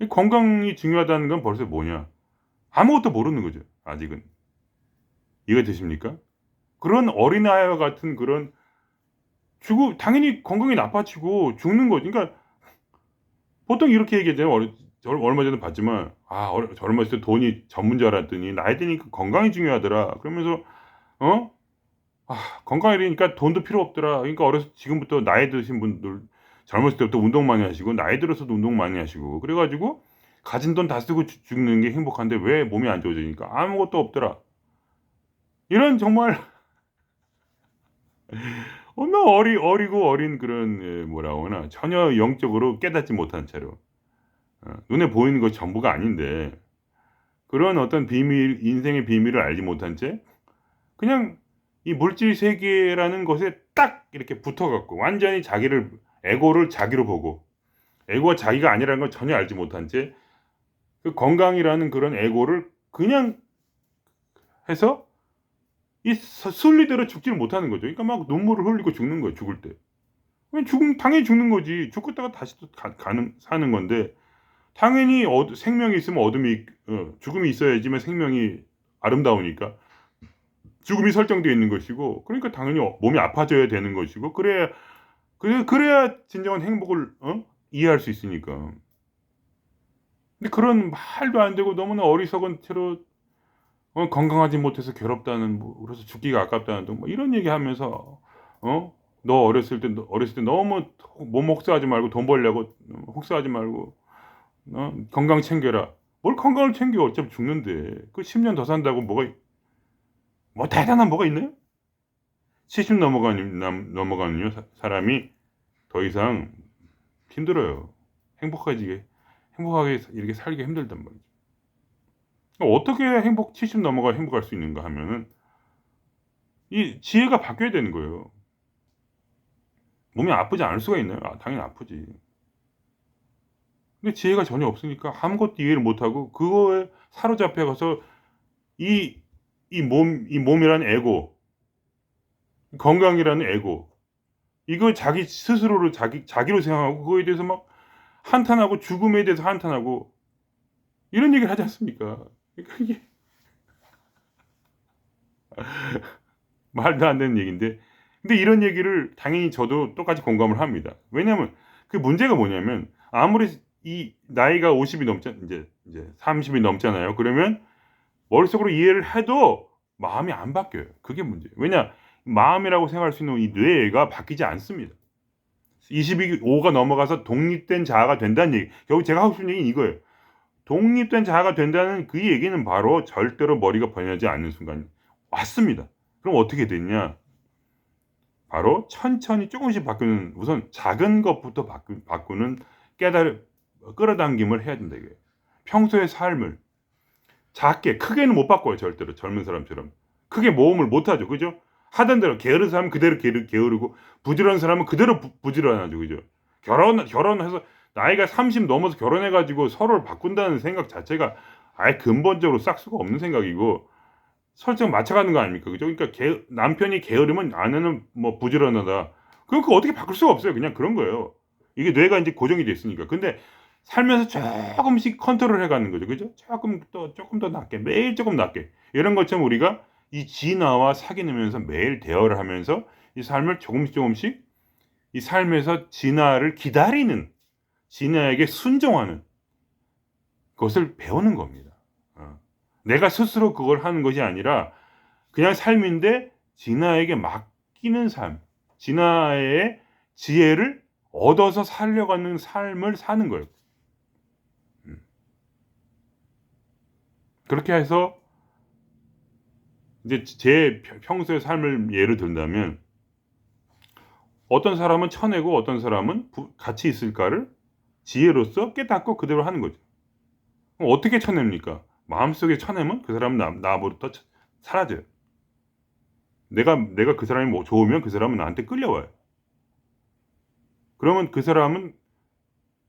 이 건강이 중요하다는 건 벌써 뭐냐, 아무것도 모르는 거죠. 아직은. 이해가 되십니까? 그런 어린아이와 같은 그런 당연히 건강이 나빠지고 죽는 거지. 그러니까 보통 이렇게 얘기하잖아요. 얼마 전에 봤지만 젊었을 때 돈이 전문 줄 알았더니 나이 드니까 건강이 중요하더라. 그러면서 건강이니까 돈도 필요 없더라. 그러니까 지금부터 나이 드신 분들 젊었을 때부터 운동 많이 하시고 나이 들어서도 운동 많이 하시고 그래가지고 가진 돈 다 쓰고 죽는 게 행복한데 왜 몸이 안 좋아지니까 아무것도 없더라. 이런 정말 얼마나 어리고 어린 그런 뭐라고 하나, 전혀 영적으로 깨닫지 못한 채로 눈에 보이는 것 전부가 아닌데, 그런 어떤 인생의 비밀을 알지 못한 채 그냥 이 물질 세계라는 것에 딱 이렇게 붙어갖고 완전히 에고를 자기로 보고, 에고가 자기가 아니라는 걸 전혀 알지 못한 채 그 건강이라는 그런 에고를 그냥 해서 이 순리대로 죽지를 못하는 거죠. 그러니까 막 눈물을 흘리고 죽는 거예요. 죽을 때. 당연히 죽는 거지. 죽었다가 다시 또 사는 건데, 당연히 생명이 있으면 죽음이 있어야지만 생명이 아름다우니까 죽음이 설정되어 있는 것이고, 그러니까 당연히 몸이 아파져야 되는 것이고, 그래야 진정한 행복을 이해할 수 있으니까. 근데 그런 말도 안 되고 너무나 어리석은 채로 건강하지 못해서 괴롭다는 뭐 그래서 죽기가 아깝다는 등 뭐 이런 얘기하면서 너 어렸을 때 너무 몸 혹사하지 말고 돈 벌려고 혹사하지 말고 건강 챙겨라. 뭘 건강을 챙겨 어차피 죽는데 그 10년 더 산다고 뭐 대단한 뭐가 있나요? 70 넘어가는 사람이 더 이상 힘들어요. 행복하게 이렇게 살기가 힘들단 말이죠. 어떻게 70 넘어가 행복할 수 있는가 하면은 이 지혜가 바뀌어야 되는 거예요. 몸이 아프지 않을 수가 있나요? 당연히 아프지. 근데 지혜가 전혀 없으니까 아무것도 이해를 못하고 그거에 사로잡혀 가서 이 이 몸이라는 에고, 건강이라는 에고, 이거 자기 스스로를 자기로 생각하고 그거에 대해서 막 한탄하고 죽음에 대해서 한탄하고 이런 얘기를 하지 않습니까? 그러니까 이게 말도 안 되는 얘기인데, 근데 이런 얘기를 당연히 저도 똑같이 공감을 합니다. 왜냐하면 그 문제가 뭐냐면 아무리 이 나이가 50이 이제 30이 넘잖아요. 그러면 머릿속으로 이해를 해도 마음이 안 바뀌어요. 그게 문제예요. 왜냐? 마음이라고 생각할 수 있는 이 뇌가 바뀌지 않습니다. 25가 넘어가서 독립된 자아가 된다는 얘기. 결국 제가 하고 싶은 얘기는 이거예요. 독립된 자아가 된다는 그 얘기는 바로 절대로 머리가 번여지 않는 순간 왔습니다. 그럼 어떻게 됐냐? 바로 천천히 조금씩 바꾸는, 우선 작은 것부터 바꾸는 끌어당김을 해야 된다 이거예요. 평소의 삶을 작게, 크게는 못 바꿔요. 절대로 젊은 사람처럼 크게 모험을 못 하죠. 그죠? 하던 대로 게으른 사람은 그대로 게으르고 부지런한 사람은 그대로 부지런하죠. 그죠? 결혼해서 나이가 30 넘어서 결혼해 가지고 서로를 바꾼다는 생각 자체가 아예 근본적으로 싹수가 없는 생각이고 설정 맞춰가는 거 아닙니까? 그죠? 그러니까 남편이 게으르면 아내는 뭐 부지런하다. 그럼 그거 어떻게 바꿀 수가 없어요. 그냥 그런 거예요. 이게 뇌가 이제 고정이 됐으니까. 근데 살면서 조금씩 컨트롤 해가는 거죠. 그죠? 조금 더 낮게, 매일 조금 낮게. 이런 것처럼 우리가 이 진화와 사귀면서 매일 대화를 하면서 이 삶을 조금씩 이 삶에서 진화를 기다리는, 진화에게 순종하는 것을 배우는 겁니다. 내가 스스로 그걸 하는 것이 아니라 그냥 삶인데 진화에게 맡기는 삶, 진화의 지혜를 얻어서 살려가는 삶을 사는 거예요. 그렇게 해서 이제 제 평소의 삶을 예를 든다면 어떤 사람은 쳐내고 어떤 사람은 같이 있을까를 지혜로서 깨닫고 그대로 하는 거죠. 그럼 어떻게 쳐냅니까? 마음속에 쳐내면 그 사람은 나부터 사라져요. 내가 그 사람이 뭐 좋으면 그 사람은 나한테 끌려와요. 그러면 그 사람은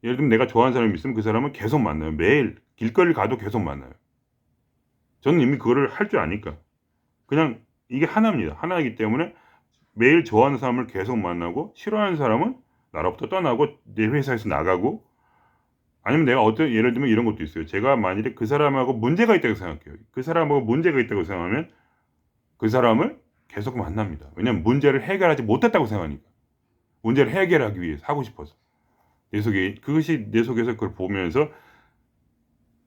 예를 들면 내가 좋아하는 사람이 있으면 그 사람은 계속 만나요. 매일 길거리를 가도 계속 만나요. 저는 이미 그거를 할 줄 아니까. 그냥 이게 하나입니다. 하나이기 때문에 매일 좋아하는 사람을 계속 만나고 싫어하는 사람은 나로부터 떠나고 내 회사에서 나가고 아니면 내가 예를 들면 이런 것도 있어요. 제가 만일에 그 사람하고 문제가 있다고 생각해요. 그 사람하고 문제가 있다고 생각하면 그 사람을 계속 만납니다. 왜냐하면 문제를 해결하지 못했다고 생각하니까. 문제를 해결하기 위해서 하고 싶어서. 그것이 내 속에서 그걸 보면서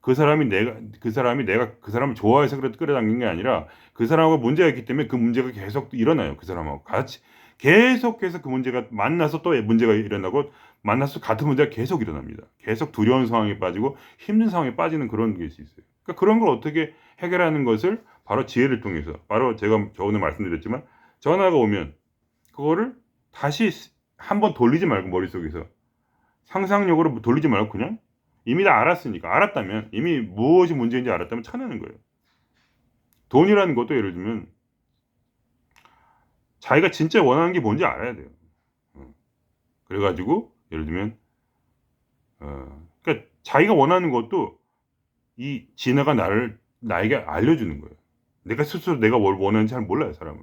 그 사람이 내가 그 사람을 좋아해서 끌어당긴 게 아니라 그 사람하고 문제가 있기 때문에 그 문제가 계속 일어나요. 그 사람하고 같이 계속해서 그 문제가 만나서 또 문제가 일어나고 만나서 같은 문제가 계속 일어납니다. 계속 두려운 상황에 빠지고 힘든 상황에 빠지는 그런 것이 있어요. 그러니까 그런 걸 어떻게 해결하는 것을 바로 지혜를 통해서, 바로 제가 오늘 말씀드렸지만 전화가 오면 그거를 다시 한번 돌리지 말고 머릿속에서 상상력으로 돌리지 말고 그냥 이미 다 알았다면 이미 무엇이 문제인지 알았다면 쳐내는 거예요. 돈이라는 것도 예를 들면 자기가 진짜 원하는 게 뭔지 알아야 돼요. 그래가지고 예를 들면 그러니까 자기가 원하는 것도 이 진화가 나에게 알려주는 거예요. 내가 스스로 내가 뭘 원하는지 잘 몰라요, 사람은.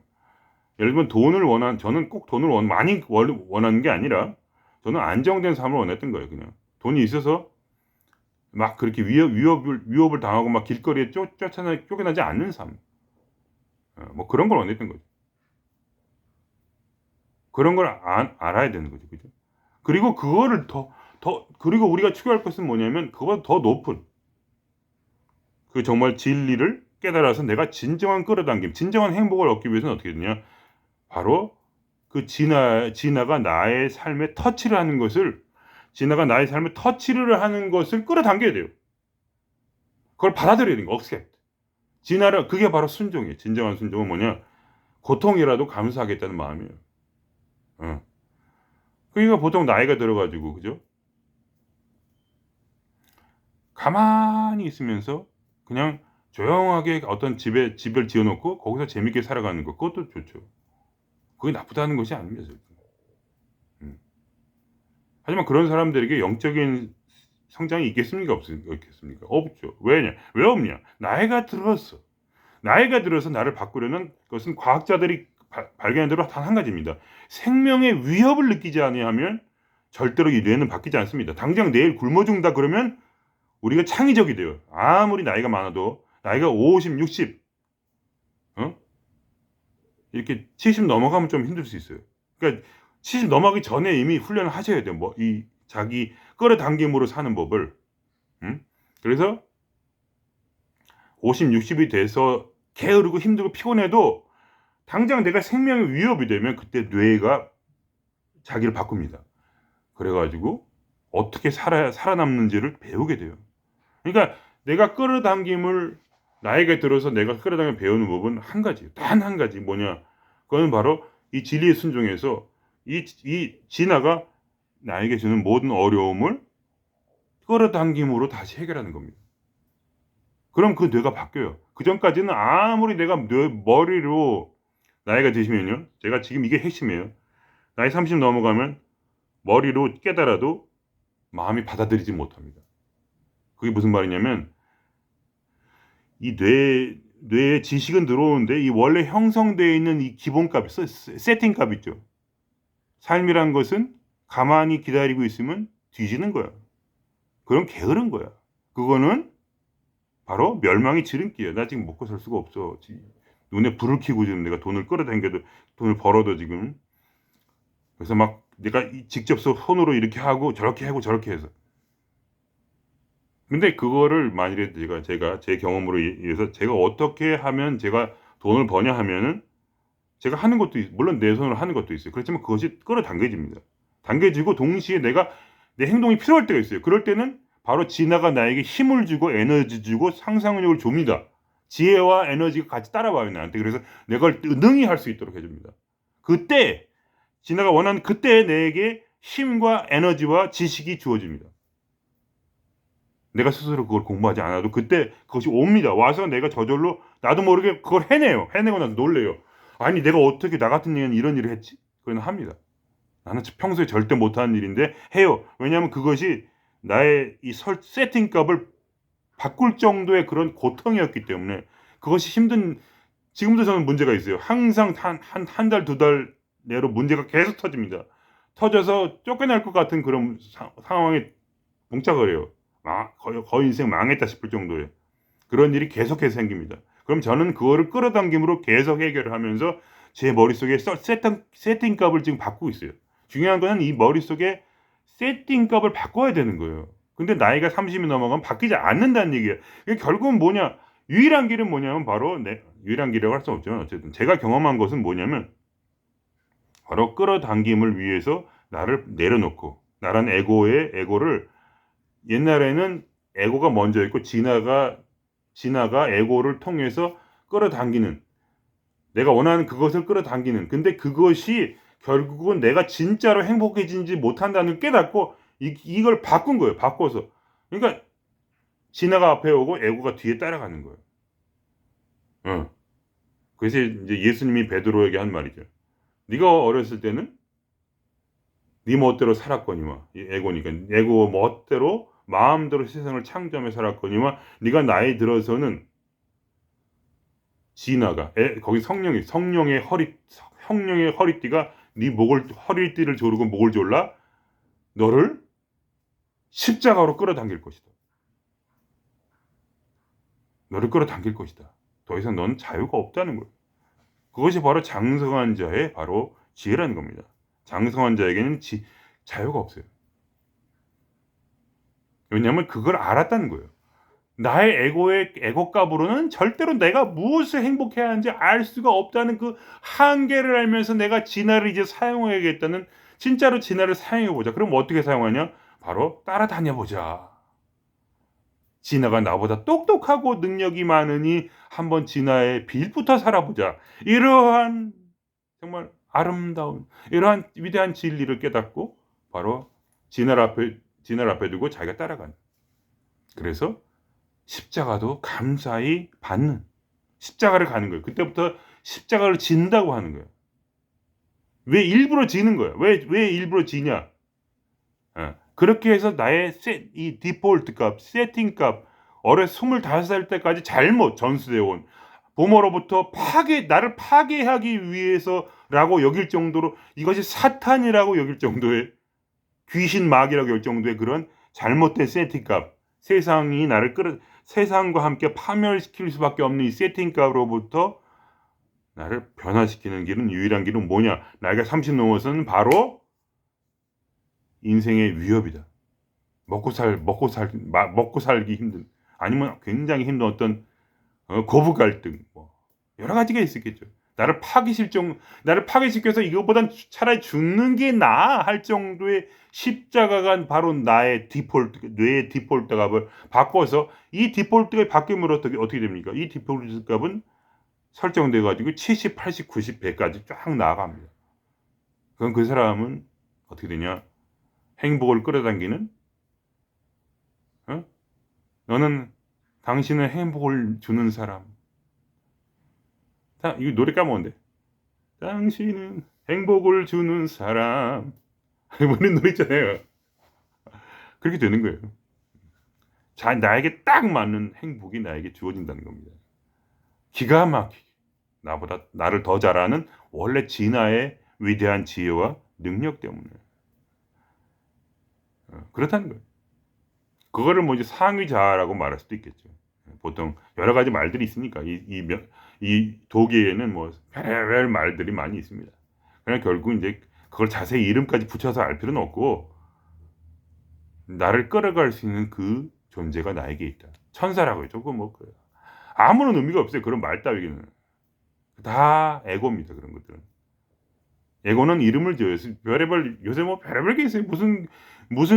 예를 들면 저는 꼭 돈을 많이 원하는 게 아니라 저는 안정된 삶을 원했던 거예요, 그냥. 돈이 있어서 막 그렇게 위협을 당하고 막 길거리에 쫓겨나지 않는 삶. 뭐 그런 걸 원했던 거죠. 그런 걸 알아야 되는 거죠. 그죠? 그리고 그거를 그리고 우리가 추구할 것은 뭐냐면 그거보다 더 높은 그 정말 진리를 깨달아서 내가 진정한 끌어당김, 진정한 행복을 얻기 위해서는 어떻게 되냐? 바로 그 진화가 나의 삶에 터치를 하는 것을 끌어당겨야 돼요. 그걸 받아들여야 되는 거, accept. 진화를, 그게 바로 순종이에요. 진정한 순종은 뭐냐? 고통이라도 감수하겠다는 마음이에요. 그러니까 보통 나이가 들어가지고, 그죠? 가만히 있으면서 그냥 조용하게 어떤 집을 지어놓고 거기서 재밌게 살아가는 거, 그것도 좋죠. 그게 나쁘다는 것이 아닙니다. 음. 하지만 그런 사람들에게 영적인 성장이 있겠습니까? 없겠습니까? 없죠. 왜냐? 왜 없냐? 나이가 들어서 나를 바꾸려는 것은 과학자들이 발견한 대로 단 한 가지입니다. 생명의 위협을 느끼지 아니하면 절대로 이 뇌는 바뀌지 않습니다. 당장 내일 굶어 죽는다 그러면 우리가 창의적이 돼요. 아무리 나이가 많아도 나이가 50, 60, 이렇게 70 넘어가면 좀 힘들 수 있어요. 그러니까 70 넘어가기 전에 이미 훈련을 하셔야 돼요. 뭐 이 자기 끌어당김으로 사는 법을. 그래서 50, 60이 돼서 게으르고 힘들고 피곤해도 당장 내가 생명의 위협이 되면 그때 뇌가 자기를 바꿉니다. 그래가지고 어떻게 살아남는지를 배우게 돼요. 그러니까 내가 끌어당김을 나이가 들어서 내가 끌어당김을 배우는 법은 한 가지예요. 단 한 가지 뭐냐? 그거는 바로 이 진리의 순종에서 이 진화가 나에게 주는 모든 어려움을 끌어당김으로 다시 해결하는 겁니다. 그럼 그 뇌가 바뀌어요. 그 전까지는 아무리 내가 머리로 나이가 드시면요. 제가 지금 이게 핵심이에요. 나이 30 넘어가면 머리로 깨달아도 마음이 받아들이지 못합니다. 그게 무슨 말이냐면 이 뇌에 지식은 들어오는데 이 원래 형성되어 있는 이 기본값, 세팅값 있죠. 삶이란 것은 가만히 기다리고 있으면 뒤지는 거야. 그럼 게으른 거야. 그거는 바로 멸망의 지름길이야. 나 지금 먹고 살 수가 없어. 눈에 불을 켜고 지금 내가 돈을 끌어당겨도 돈을 벌어도 지금. 그래서 막 내가 직접 손으로 이렇게 하고 저렇게 해서. 근데 그거를 만일에 제가 제 경험으로 의해서 제가 어떻게 하면 제가 돈을 버냐 하면은 제가 하는 것도 물론 내 손으로 하는 것도 있어요. 그렇지만 그것이 끌어당겨집니다. 당겨지고 동시에 내 행동이 필요할 때가 있어요. 그럴 때는 바로 진화가 나에게 힘을 주고 에너지 주고 상상력을 줍니다. 지혜와 에너지가 같이 따라와요 나한테. 그래서 내가 능히 할 수 있도록 해줍니다. 그때 진화가 원하는 그때 내게 힘과 에너지와 지식이 주어집니다. 내가 스스로 그걸 공부하지 않아도 그때 그것이 옵니다. 와서 내가 저절로 나도 모르게 그걸 해내요. 해내고 나서 놀래요. 아니 내가 어떻게 나 같은 년은 이런 일을 했지? 그건 합니다. 나는 평소에 절대 못하는 일인데 해요. 왜냐하면 그것이 나의 이 세팅값을 바꿀 정도의 그런 고통이었기 때문에 그것이 지금도 저는 문제가 있어요. 항상 한 달, 두 달 내로 문제가 계속 터집니다. 터져서 쫓겨날 것 같은 그런 상황에 봉착을 해요. 거의 인생 망했다 싶을 정도의 그런 일이 계속해서 생깁니다. 그럼 저는 그거를 끌어당김으로 계속 해결을 하면서 제 머릿속에 세팅값을 지금 바꾸고 있어요. 중요한 거는 이 머릿속에 세팅값을 바꿔야 되는 거예요. 근데 나이가 30이 넘어가면 바뀌지 않는다는 얘기예요. 결국은 뭐냐? 유일한 길은 뭐냐면 바로 유일한 길이라고 할 수 없지만 어쨌든 제가 경험한 것은 뭐냐면 바로 끌어당김을 위해서 나를 내려놓고 나란 에고를 옛날에는 에고가 먼저 있고 진화가 에고를 통해서 끌어당기는 내가 원하는 그것을 끌어당기는 근데 그것이 결국은 내가 진짜로 행복해지지 못한다는 걸 깨닫고 이걸 바꾼 거예요. 바꿔서. 그러니까 진화가 앞에 오고 에고가 뒤에 따라가는 거예요. 그래서 이제 예수님이 베드로에게 한 말이죠. 네가 어렸을 때는 네 멋대로 살았거니와 에고니까 에고 멋대로 마음대로 세상을 창조하며 살았거니와 네가 나이 들어서는 진화가 거기 성령의 허리띠가 네 허리띠를 조르고 목을 졸라 너를 십자가로 끌어당길 것이다. 너를 끌어당길 것이다. 더 이상 넌 자유가 없다는 거예요. 그것이 바로 장성한 자의 바로 지혜라는 겁니다. 장성한 자에게는 자유가 없어요. 왜냐하면 그걸 알았다는 거예요. 나의 에고 값으로는 절대로 내가 무엇을 행복해야 하는지 알 수가 없다는 그 한계를 알면서 내가 진화를 이제 사용해야겠다는, 진짜로 진화를 사용해 보자. 그럼 어떻게 사용하냐? 바로 따라다녀 보자. 진화가 나보다 똑똑하고 능력이 많으니 한번 진화의 빌부터 살아보자. 이러한 정말 아름다운, 이러한 위대한 진리를 깨닫고 바로 진화를 앞에 두고 자기가 따라가는. 그래서 십자가도 감사히 받는, 십자가를 가는 거예요. 그때부터 십자가를 진다고 하는 거예요. 왜 일부러 지는 거야? 왜 일부러 지냐? 그렇게 해서 나의 이 디폴트 값, 세팅 값, 어려 25살 때까지 잘못 전수되어 온 부모로부터 나를 파괴하기 위해서라고 여길 정도로, 이것이 사탄이라고 여길 정도의, 귀신 마귀라고 여길 정도의 그런 잘못된 세팅 값, 세상과 함께 파멸시킬 수밖에 없는 이 세팅 값으로부터 나를 변화시키는 길은, 유일한 길은 뭐냐? 나이가 30 넘어서는 바로 인생의 위협이다. 먹고 살기 힘든, 아니면 굉장히 힘든 어떤 고부 갈등, 뭐 여러 가지가 있었겠죠. 나를 파괴시켜서 이것보단 차라리 죽는 게 나아 할 정도의 십자가가 바로 나의 뇌의 디폴트 값을 바꿔서, 이 디폴트가 바뀌면 어떻게 됩니까? 이 디폴트 값은 설정돼 가지고 70, 80, 90, 100까지 쫙 나아갑니다. 그럼 그 사람은 어떻게 되냐? 행복을 끌어당기는, 너는, 당신은 행복을 주는 사람. 이거 노래 까먹었는데. 당신은 행복을 주는 사람. 이런 노래 있잖아요. 그렇게 되는 거예요. 나에게 딱 맞는 행복이 나에게 주어진다는 겁니다. 기가 막히게 나를 더 잘하는 원래 진화의 위대한 지혜와 능력 때문에 그렇다는 거예요. 그거를 뭐 이제 상위자라고 말할 수도 있겠죠. 보통 여러 가지 말들이 있으니까 이 도계에는 뭐 별의별 말들이 많이 있습니다. 그냥 결국 이제 그걸 자세히 이름까지 붙여서 알 필요는 없고, 나를 끌어갈 수 있는 그 존재가 나에게 있다. 천사라고 했죠. 그거 뭐 아무런 의미가 없어요. 그런 말 따위기는 다 에고입니다. 그런 것들은. 에고는 이름을 지어요. 별의별, 요새 뭐 별의별 게 있어요. 무슨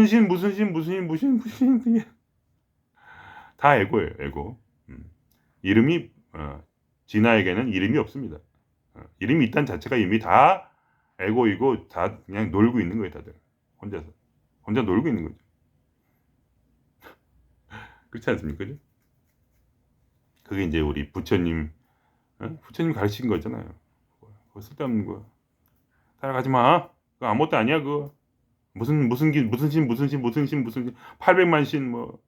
신 다 에고예요. 에고. 이름이 진아에게는 이름이 없습니다. 이름이 있다는 자체가 이미 다 에고이고, 다 그냥 놀고 있는 거예요. 다들 혼자 놀고 있는 거죠. 그렇지 않습니까? 그죠? 그게 이제 우리 부처님 가르친 거잖아요. 그거 쓸데없는 거 따라가지 마. 그거 아무것도 아니야. 그거 무슨 신 800만 신, 뭐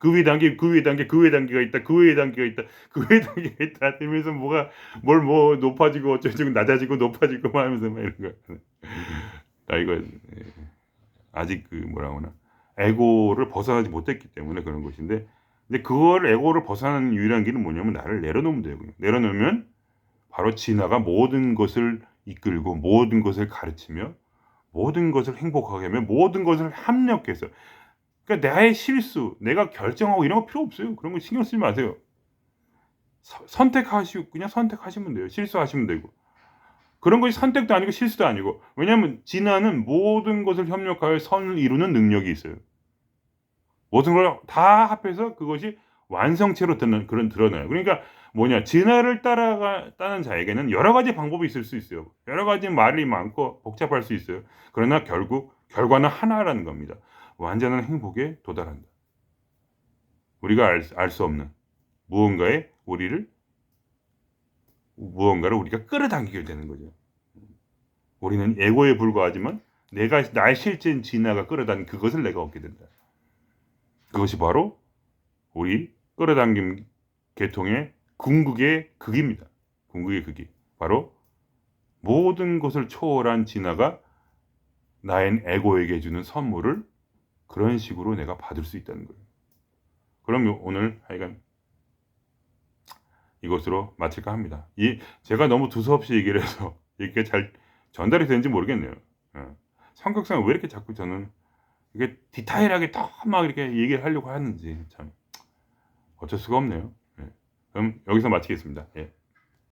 그 위에 단계가 있다. 그 위에 단계가 있다 하면서 뭐 높아지고 어쩌고 낮아지고 높아지고 막 하면서 막 이런 거. 나 이거 아직 뭐라고 하나, 에고를 벗어나지 못했기 때문에 그런 것인데, 근데 그걸, 에고를 벗어나는 유일한 길은 뭐냐면 나를 내려놓으면 되고요. 내려놓으면 바로 진화가 모든 것을 이끌고, 모든 것을 가르치며, 모든 것을 행복하게 하며, 모든 것을 합력해서, 그러니까 나의 실수, 내가 결정하고 이런 거 필요 없어요. 그런 거 신경 쓰지 마세요. 그냥 선택하시면 돼요. 실수하시면 되고. 그런 것이 선택도 아니고 실수도 아니고. 왜냐하면 진화는 모든 것을 협력하여 선을 이루는 능력이 있어요. 모든 걸 다 합해서 그것이 완성체로 드러나요. 그러니까 진화를 따르는 자에게는 여러 가지 방법이 있을 수 있어요. 여러 가지 말이 많고 복잡할 수 있어요. 그러나 결국 결과는 하나라는 겁니다. 완전한 행복에 도달한다. 우리가 알 수 없는 무언가를 우리가 끌어당기게 되는 거죠. 우리는 에고에 불과하지만 나의 실제 진화가 끌어당긴 그것을 내가 얻게 된다. 그것이 바로 우리 끌어당김 계통의 궁극의 극입니다. 궁극의 극이 바로 모든 것을 초월한 진화가 나의 에고에게 주는 선물을 그런 식으로 내가 받을 수 있다는 거예요. 그럼 오늘 하여간 이것으로 마칠까 합니다. 제가 너무 두서없이 얘기를 해서 이게 잘 전달이 되는지 모르겠네요. 성격상 왜 이렇게 자꾸 저는 이게 디테일하게 더 막 이렇게 얘기를 하려고 하는지 참 어쩔 수가 없네요. 예. 그럼 여기서 마치겠습니다. 예.